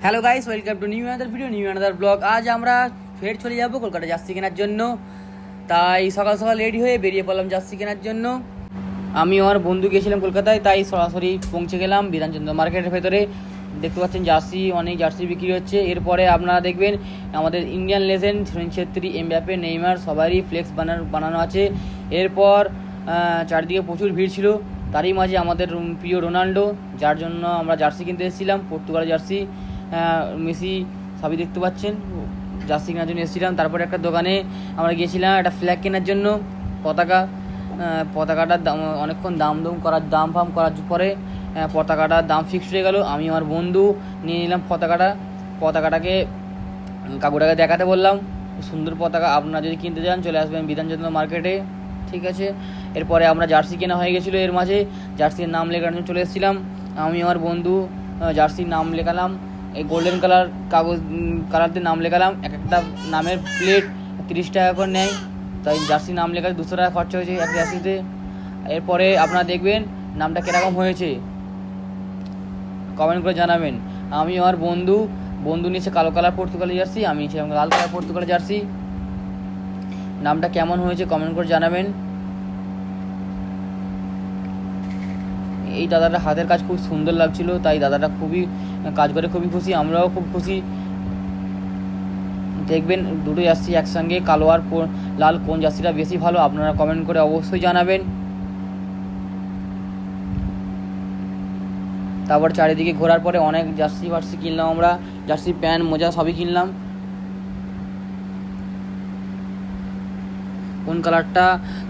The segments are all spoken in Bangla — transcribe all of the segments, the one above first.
Hello guys, welcome to new another video, new another blog. আজ আমরা ফের চলে যাব কলকাতা জার্সি কেনার জন্য। তাই সকাল সকাল রেডি হয়ে বেরিয়ে পড়লাম জার্সি কেনার জন্য। আমি আমার বন্ধু গিয়েছিলাম কলকাতায়, তাই সরাসরি পৌঁছে গেলাম বিধানচন্দ্র মার্কেটের ভেতরে। দেখতে পাচ্ছেন অনেক জার্সি বিক্রি হচ্ছে। এরপরে আপনারা দেখবেন আমাদের Indian legend Sunil Chhetri, Mbappe, Neymar সবারই ফ্লেক্স বানানো আছে। এরপর চারিদিকে প্রচুর ভিড় ছিল। তারই মাঝে আমাদের প্রিয় রোনাল্ডো, যার জন্য আমরা জার্সি কিনতে এসেছিলাম, পর্তুগালের জার্সি। মেসি সবই দেখতে পাচ্ছেন, জার্সি কেনার জন্য এসেছিলাম। তারপরে একটা দোকানে আমরা গিয়েছিলাম একটা ফ্ল্যাগ কেনার জন্য, পতাকাটার দাম অনেকক্ষণ দাম ফাম করার পরে পতাকাটার দাম ফিক্সড হয়ে গেল। আমি আমার বন্ধু নিয়ে নিলাম পতাকাটাকে কাকুটাকে দেখাতে বললাম। সুন্দর পতাকা, আপনারা যদি কিনতে চান চলে আসবেন বিধানচন্দ্র মার্কেটে, ঠিক আছে। এরপরে আমরা জার্সি কেনা হয়ে গেছিলো। এর মাঝে জার্সির নাম লেখানোর জন্য চলে এসেছিলাম। আমি আমার বন্ধু জার্সির নাম লেখালাম, এই গোল্ডেন কালার দিয়ে নাম লেখালাম। একটা নামের প্লেট 30 টাকা করে নেয়, তাই জার্সির নাম লেখাতে 200 টাকা খরচা হয়েছে এক জার্সিতে। এরপরে আপনারা দেখবেন নামটা কীরকম হয়েছে, কমেন্ট করে জানাবেন। আমি আমার বন্ধু নিয়েছে কালো কালার পর্তুগালের জার্সি, আমি নিয়েছিলাম লাল কালার পর্তুগালের জার্সি। নামটা কেমন হয়েছে কমেন্ট করে জানাবেন। এই দাদাটা হাতের কাজ খুব সুন্দর লাগছিল, তাই দাদাটা কাজ করে খুবই খুশি, আমরাও খুব খুশি। দেখবেন দুটো জার্সি একসঙ্গে, কালো আর লাল, কোন জার্সিটা বেশি ভালো আপনারা কমেন্ট করে অবশ্যই জানাবেন। তারপর চারিদিকে ঘোরার পরে অনেক জার্সি কিনলাম আমরা, জার্সি প্যান্ট মোজা সবই কিনলাম।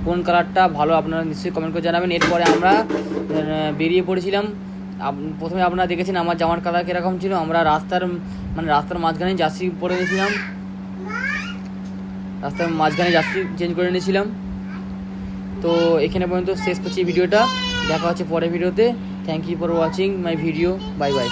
কোন কালারটা ভালো আপনারা নিশ্চয়ই কমেন্ট করে জানাবেন। এরপরে আমরা বেরিয়ে পড়েছিলাম। প্রথমে আপনারা দেখেছেন আমার জামার কালার কীরকম ছিল। আমরা রাস্তার মাঝখানে জার্সি পরে নিয়েছিলাম, রাস্তার মাঝখানে জার্সি চেঞ্জ করে নিয়েছিলাম। তো এখানে পর্যন্ত শেষ করছি ভিডিওটা, দেখা হচ্ছে পরের ভিডিওতে। Thank you for watching my video, bye by.